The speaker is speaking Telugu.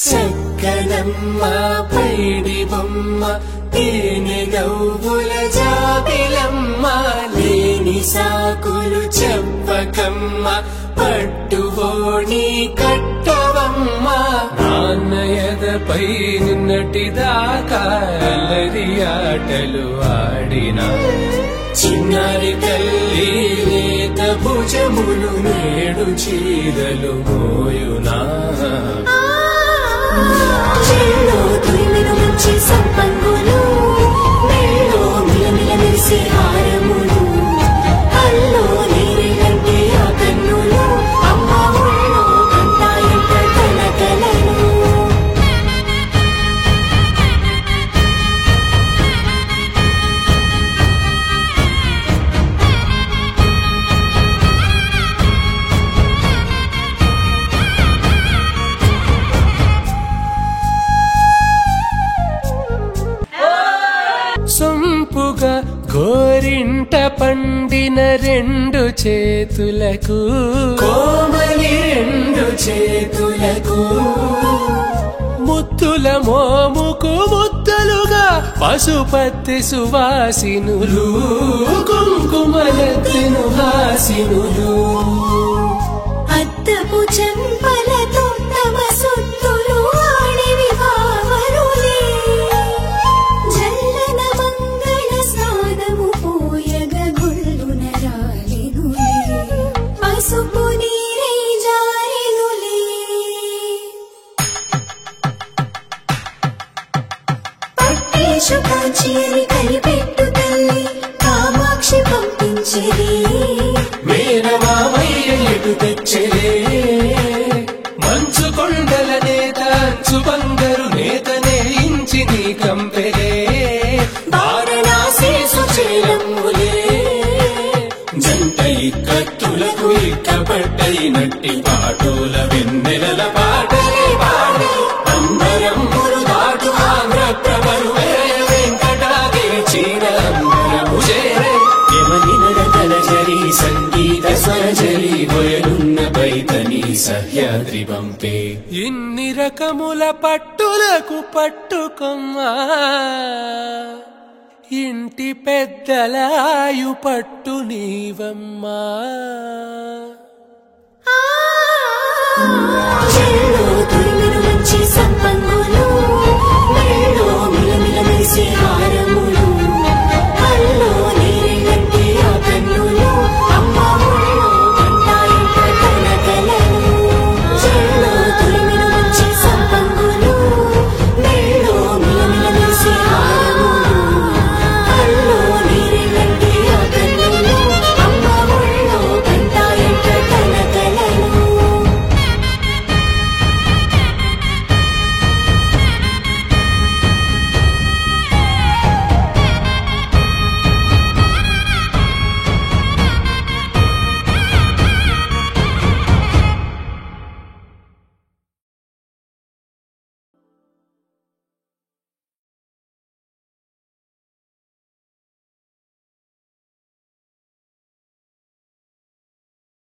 చక్కనమ్మ పైడి బొమ్మ తేనె నవ్వుల జాబిలమ్మ లేని సాకులు చెప్పకమ్మ పట్టువోణి కట్టవమ్మ నాన్నయదపై నిన్నటిదాకా అల్లరి ఆటలు ఆడినా చిన్నారి తల్లి లేత భుజములు నేడు చీరలు మోయునా చెల్లో తురిమిన మంచి సంపంగులు మెల్లో మిలమిల మెరిసే హారములు అల్లో నీరే కంటే ఆ కన్నులు అమ్మ ఒళ్ళో కంటాయంట కలకలను సొంపుగా గోరింట పండిన రెండు చేతులకు కోమలి రెండు చేతులకు ముత్తుల మోముకు ముద్దలుగా పశుపతి సువాసినులు కుంకుమలెత్తిను హాసినులు అద్దపు చెంపలతో తమ సుత్తులు ఆడివి భావరులే జల్లన మంగళ స్నానము పోయగ గుళ్ళున రాలినులే పసుపు నీరే జారినులే పట్టేశు కాంచిని కలిపెట్టు తల్లి కామాక్షి పంపించిరి మేనమామయ్య ఎటు తెచ్చలే మంచు కొండల నేత అంచు బంగారు నేతనే ఇంచి నీ కంపెలే వారణాసి సుచేలమ్ములే జంట ఇక్కత్తులకు ఇక్కపట్టయినట్టి పాటోల వెన్నెలల పాటలే పాడే అంబరమ్ములు దాటు ఆంధ్ర ప్రభలు వెంకటాగిరి చీరంబరము చేరే యమని నడకల జరి సంగీత స్వరజరి బయలున్న బైతని సహ్యాద్రి పంపే ఇన్ని రకముల పట్టులకు పట్టుకొమ్మా ఇంటి పెద్దలాయు పట్టు నీవమ్మా చెల్లో తురిమిన మంచి సంపంగు